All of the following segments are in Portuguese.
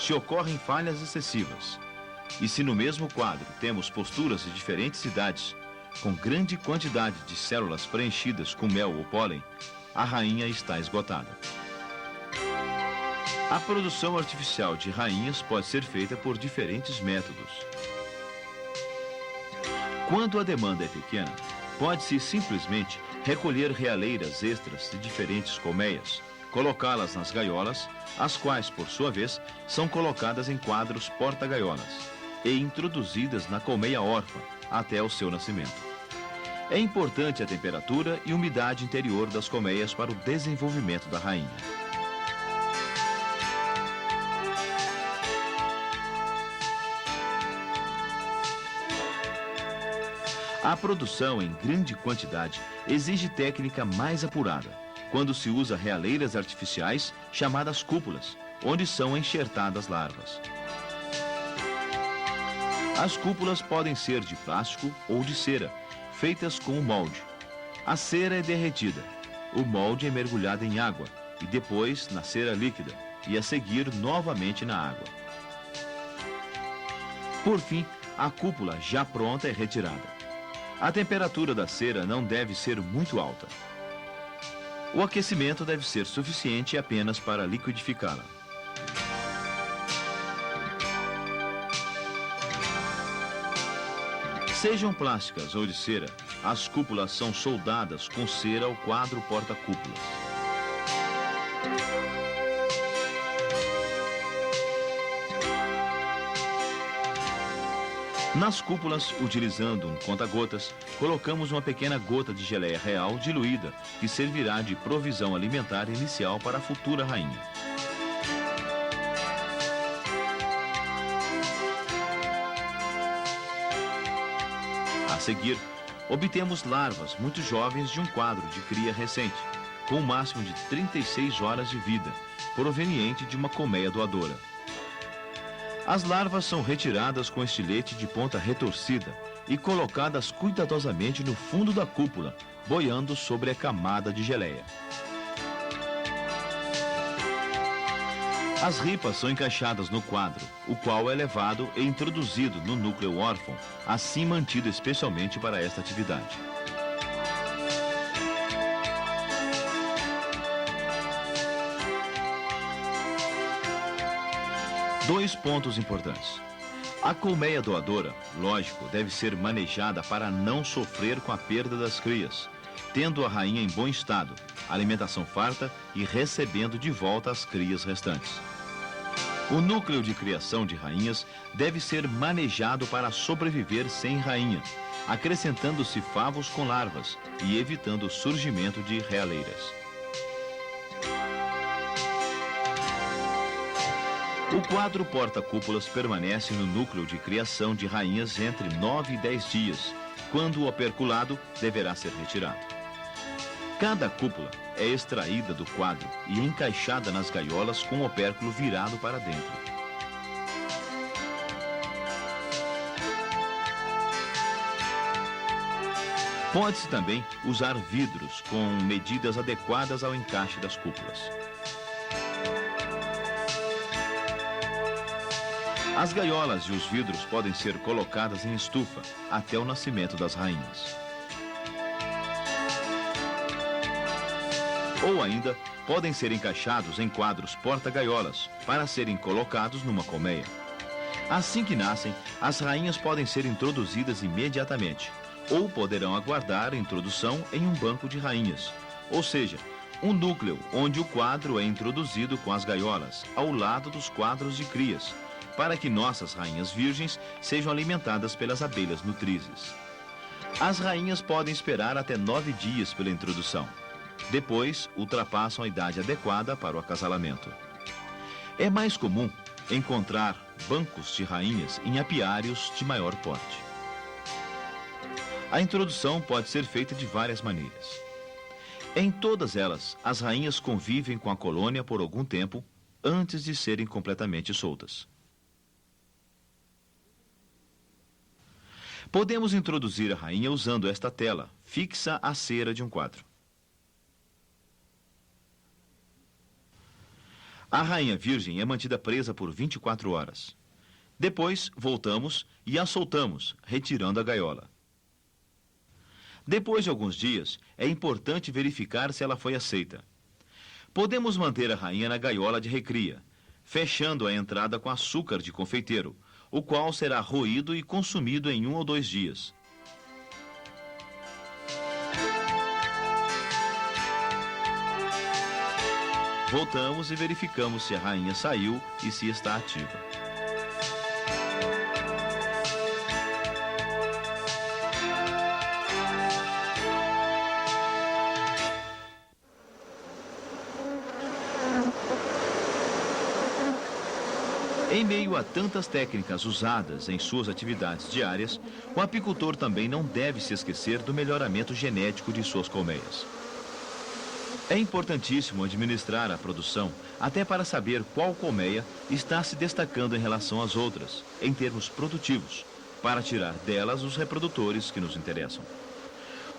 se ocorrem falhas excessivas. E se no mesmo quadro temos posturas de diferentes idades, com grande quantidade de células preenchidas com mel ou pólen, a rainha está esgotada. A produção artificial de rainhas pode ser feita por diferentes métodos. Quando a demanda é pequena, pode-se simplesmente recolher realeiras extras de diferentes colmeias, colocá-las nas gaiolas, as quais, por sua vez, são colocadas em quadros porta-gaiolas e introduzidas na colmeia órfã até o seu nascimento. É importante a temperatura e umidade interior das colmeias para o desenvolvimento da rainha. A produção em grande quantidade exige técnica mais apurada, quando se usa realeiras artificiais chamadas cúpulas, onde são enxertadas larvas. As cúpulas podem ser de plástico ou de cera, feitas com o molde. A cera é derretida, o molde é mergulhado em água e depois na cera líquida e a seguir novamente na água. Por fim, a cúpula já pronta é retirada. A temperatura da cera não deve ser muito alta. O aquecimento deve ser suficiente apenas para liquidificá-la. Sejam plásticas ou de cera, as cúpulas são soldadas com cera ao quadro porta-cúpulas. Nas cúpulas, utilizando um conta-gotas, colocamos uma pequena gota de geleia real diluída, que servirá de provisão alimentar inicial para a futura rainha. A seguir, obtemos larvas muito jovens de um quadro de cria recente, com um máximo de 36 horas de vida, proveniente de uma colmeia doadora. As larvas são retiradas com estilete de ponta retorcida e colocadas cuidadosamente no fundo da cúpula, boiando sobre a camada de geleia. As ripas são encaixadas no quadro, o qual é levado e introduzido no núcleo órfão, assim mantido especialmente para esta atividade. Dois pontos importantes. A colmeia doadora, lógico, deve ser manejada para não sofrer com a perda das crias, tendo a rainha em bom estado, alimentação farta e recebendo de volta as crias restantes. O núcleo de criação de rainhas deve ser manejado para sobreviver sem rainha, acrescentando-se favos com larvas e evitando o surgimento de realeiras. O quadro porta-cúpulas permanece no núcleo de criação de rainhas entre 9 e 10 dias, quando o operculado deverá ser retirado. Cada cúpula é extraída do quadro e encaixada nas gaiolas com o opérculo virado para dentro. Pode-se também usar vidros com medidas adequadas ao encaixe das cúpulas. As gaiolas e os vidros podem ser colocadas em estufa até o nascimento das rainhas. Ou ainda, podem ser encaixados em quadros porta-gaiolas para serem colocados numa colmeia. Assim que nascem, as rainhas podem ser introduzidas imediatamente, ou poderão aguardar a introdução em um banco de rainhas, ou seja, um núcleo onde o quadro é introduzido com as gaiolas, ao lado dos quadros de crias, para que nossas rainhas virgens sejam alimentadas pelas abelhas nutrizes. As rainhas podem esperar até 9 dias pela introdução. Depois, ultrapassam a idade adequada para o acasalamento. É mais comum encontrar bancos de rainhas em apiários de maior porte. A introdução pode ser feita de várias maneiras. Em todas elas, as rainhas convivem com a colônia por algum tempo antes de serem completamente soltas. Podemos introduzir a rainha usando esta tela, fixa à cera de um quadro. A rainha virgem é mantida presa por 24 horas. Depois, voltamos e a soltamos, retirando a gaiola. Depois de alguns dias, é importante verificar se ela foi aceita. Podemos manter a rainha na gaiola de recria, fechando a entrada com açúcar de confeiteiro, o qual será roído e consumido em 1 ou 2 dias. Voltamos e verificamos se a rainha saiu e se está ativa. Em meio a tantas técnicas usadas em suas atividades diárias, o apicultor também não deve se esquecer do melhoramento genético de suas colmeias. É importantíssimo administrar a produção até para saber qual colmeia está se destacando em relação às outras, em termos produtivos, para tirar delas os reprodutores que nos interessam.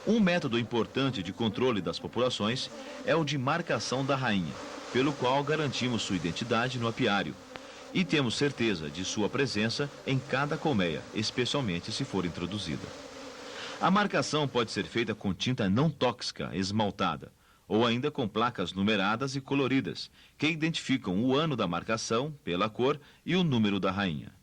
Um método importante de controle das populações é o de marcação da rainha, pelo qual garantimos sua identidade no apiário e temos certeza de sua presença em cada colmeia, especialmente se for introduzida. A marcação pode ser feita com tinta não tóxica esmaltada, ou ainda com placas numeradas e coloridas, que identificam o ano da marcação pela cor e o número da rainha.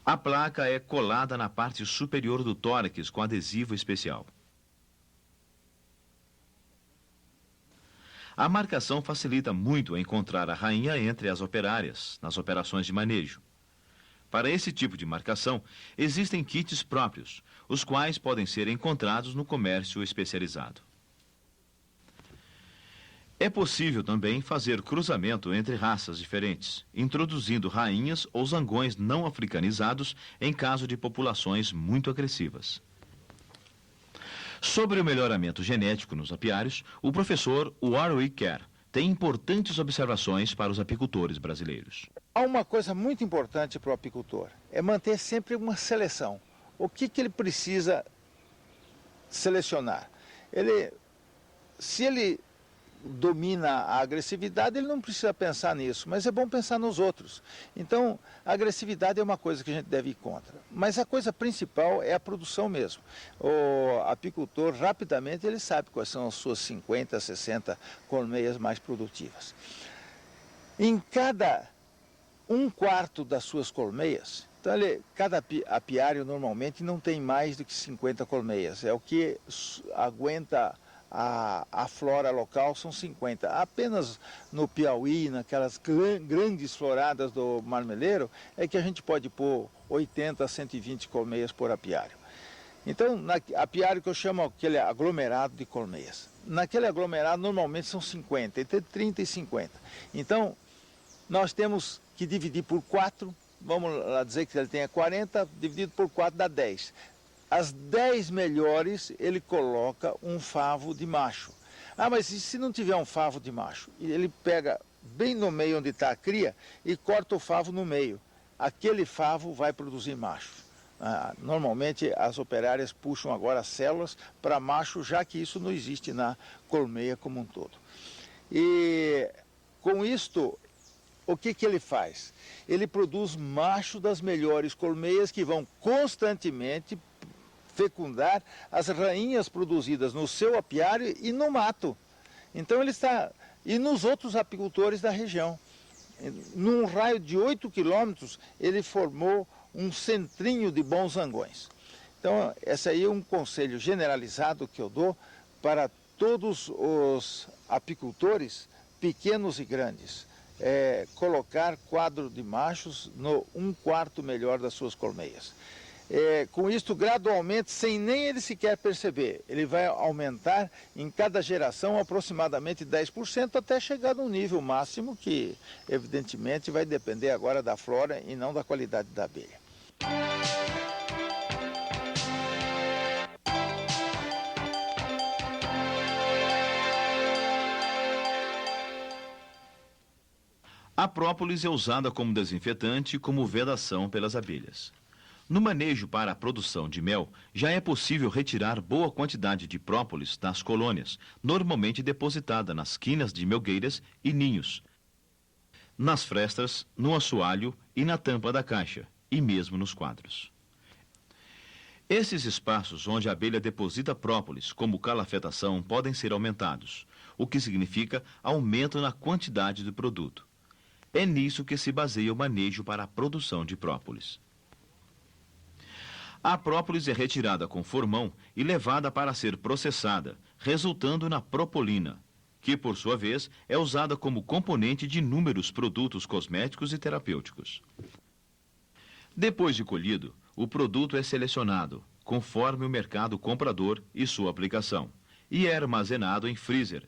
A placa é colada na parte superior do tórax com adesivo especial. A marcação facilita muito encontrar a rainha entre as operárias, nas operações de manejo. Para esse tipo de marcação, existem kits próprios, os quais podem ser encontrados no comércio especializado. É possível também fazer cruzamento entre raças diferentes, introduzindo rainhas ou zangões não africanizados em caso de populações muito agressivas. Sobre o melhoramento genético nos apiários, o professor Warwick Kerr tem importantes observações para os apicultores brasileiros. Há uma coisa muito importante para o apicultor, é manter sempre uma seleção. O que ele precisa selecionar? Se ele domina a agressividade, ele não precisa pensar nisso, mas é bom pensar nos outros. Então, a agressividade é uma coisa que a gente deve ir contra. Mas a coisa principal é a produção mesmo. O apicultor, rapidamente, ele sabe quais são as suas 50, 60 colmeias mais produtivas. Em cada 1/4 das suas colmeias, então cada apiário normalmente não tem mais do que 50 colmeias, é o que aguenta a flora local, são 50. Apenas no Piauí, naquelas grandes floradas do Marmeleiro, é que a gente pode pôr 80 a 120 colmeias por apiário. Então, apiário que eu chamo aquele aglomerado de colmeias. Naquele aglomerado, normalmente são 50, entre 30 e 50. Então, nós temos que dividir por 4, vamos lá dizer que ele tenha 40, dividido por 4 dá 10. As 10 melhores, ele coloca um favo de macho. Ah, mas e se não tiver um favo de macho? Ele pega bem no meio onde está a cria e corta o favo no meio. Aquele favo vai produzir macho. Normalmente as operárias puxam agora células para macho, já que isso não existe na colmeia como um todo. E com isto, o que ele faz? Ele produz macho das melhores colmeias que vão constantemente fecundar as rainhas produzidas no seu apiário e no mato. Então ele está... E nos outros apicultores da região. Num raio de 8 quilômetros, ele formou um centrinho de bons zangões. Então, esse aí é um conselho generalizado que eu dou para todos os apicultores, pequenos e grandes. Colocar quadro de machos no 1/4 melhor das suas colmeias. Com isto, gradualmente, sem nem ele sequer perceber, ele vai aumentar em cada geração aproximadamente 10% até chegar num nível máximo que, evidentemente, vai depender agora da flora e não da qualidade da abelha. A própolis é usada como desinfetante e como vedação pelas abelhas. No manejo para a produção de mel, já é possível retirar boa quantidade de própolis das colônias, normalmente depositada nas quinas de melgueiras e ninhos, nas frestas, no assoalho e na tampa da caixa, e mesmo nos quadros. Esses espaços onde a abelha deposita própolis, como calafetação, podem ser aumentados, o que significa aumento na quantidade do produto. É nisso que se baseia o manejo para a produção de própolis. A própolis é retirada com formão e levada para ser processada, resultando na propolina, que, por sua vez, é usada como componente de inúmeros produtos cosméticos e terapêuticos. Depois de colhido, o produto é selecionado, conforme o mercado comprador e sua aplicação, e é armazenado em freezer.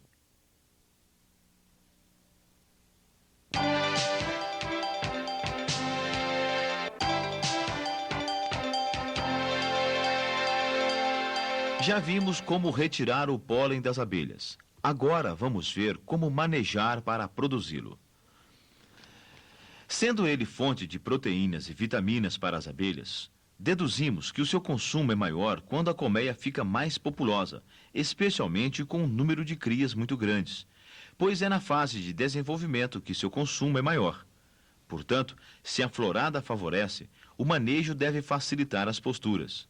Já vimos como retirar o pólen das abelhas. Agora vamos ver como manejar para produzi-lo. Sendo ele fonte de proteínas e vitaminas para as abelhas, deduzimos que o seu consumo é maior quando a colmeia fica mais populosa, especialmente com um número de crias muito grandes, pois é na fase de desenvolvimento que seu consumo é maior. Portanto, se a florada favorece, o manejo deve facilitar as posturas.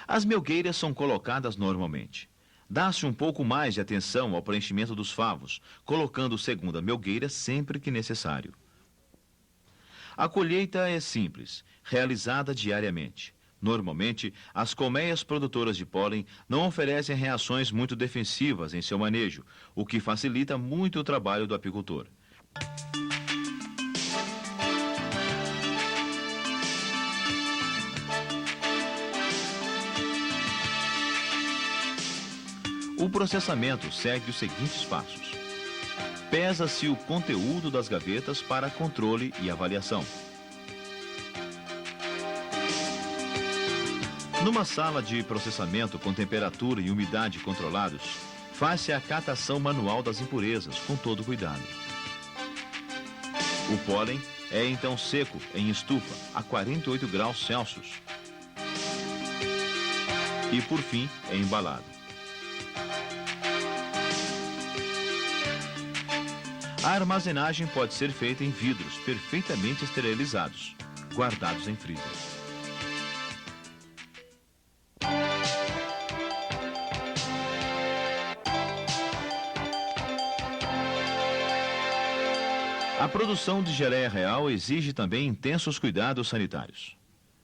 As melgueiras são colocadas normalmente. Dá-se um pouco mais de atenção ao preenchimento dos favos, colocando segunda melgueira sempre que necessário. A colheita é simples, realizada diariamente. Normalmente, as colmeias produtoras de pólen não oferecem reações muito defensivas em seu manejo, o que facilita muito o trabalho do apicultor. O processamento segue os seguintes passos. Pesa-se o conteúdo das gavetas para controle e avaliação. Numa sala de processamento com temperatura e umidade controlados, faz-se a catação manual das impurezas com todo cuidado. O pólen é então seco em estufa a 48 graus Celsius. E, por fim, é embalado. A armazenagem pode ser feita em vidros perfeitamente esterilizados, guardados em freezer. A produção de geleia real exige também intensos cuidados sanitários.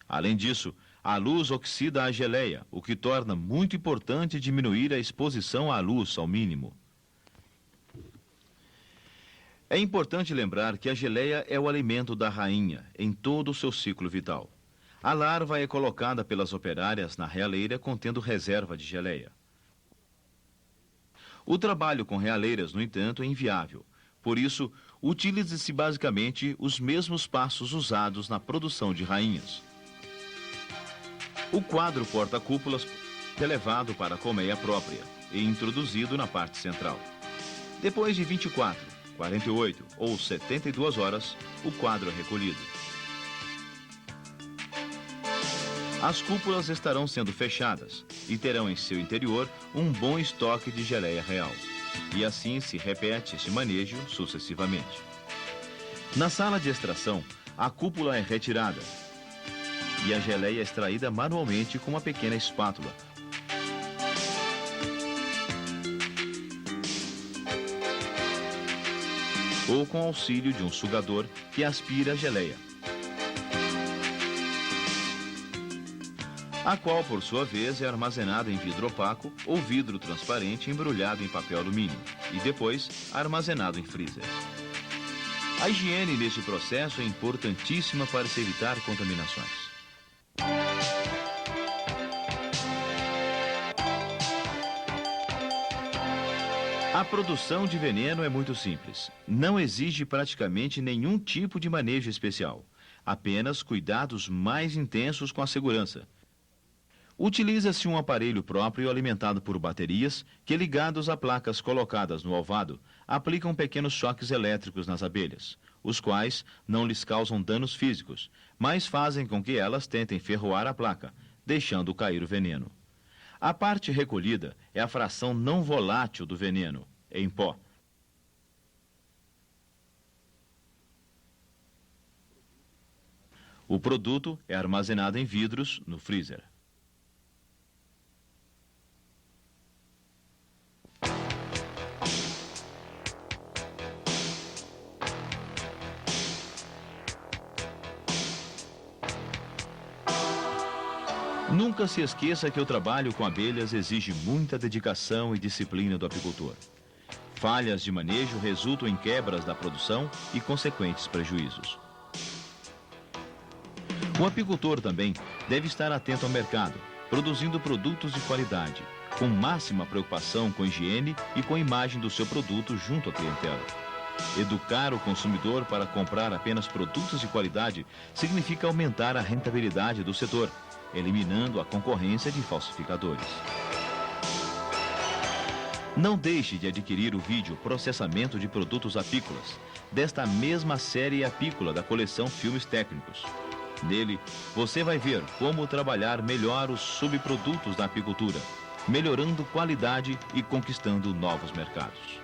Além disso, a luz oxida a geleia, o que torna muito importante diminuir a exposição à luz ao mínimo. É importante lembrar que a geleia é o alimento da rainha em todo o seu ciclo vital. A larva é colocada pelas operárias na realeira contendo reserva de geleia. O trabalho com realeiras, no entanto, é inviável. Por isso, utiliza-se basicamente os mesmos passos usados na produção de rainhas. O quadro porta-cúpulas é levado para a colmeia própria e introduzido na parte central. Depois de 24, 48 ou 72 horas, o quadro é recolhido. As cúpulas estarão sendo fechadas e terão em seu interior um bom estoque de geleia real. E assim se repete esse manejo sucessivamente. Na sala de extração, a cúpula é retirada e a geleia é extraída manualmente com uma pequena espátula, ou com auxílio de um sugador que aspira a geleia, a qual, por sua vez, é armazenada em vidro opaco ou vidro transparente embrulhado em papel alumínio e depois armazenado em freezer. A higiene neste processo é importantíssima para se evitar contaminações. A produção de veneno é muito simples. Não exige praticamente nenhum tipo de manejo especial. Apenas cuidados mais intensos com a segurança. Utiliza-se um aparelho próprio alimentado por baterias que, ligados a placas colocadas no ovado, aplicam pequenos choques elétricos nas abelhas, os quais não lhes causam danos físicos, mas fazem com que elas tentem ferroar a placa, deixando cair o veneno. A parte recolhida é a fração não volátil do veneno, em pó. O produto é armazenado em vidros no freezer. Nunca se esqueça que o trabalho com abelhas exige muita dedicação e disciplina do apicultor. Falhas de manejo resultam em quebras da produção e consequentes prejuízos. O apicultor também deve estar atento ao mercado, produzindo produtos de qualidade, com máxima preocupação com higiene e com a imagem do seu produto junto à clientela. Educar o consumidor para comprar apenas produtos de qualidade significa aumentar a rentabilidade do setor, eliminando a concorrência de falsificadores. Não deixe de adquirir o vídeo Processamento de Produtos Apícolas, desta mesma série apícola da coleção Filmes Técnicos. Nele, você vai ver como trabalhar melhor os subprodutos da apicultura, melhorando qualidade e conquistando novos mercados.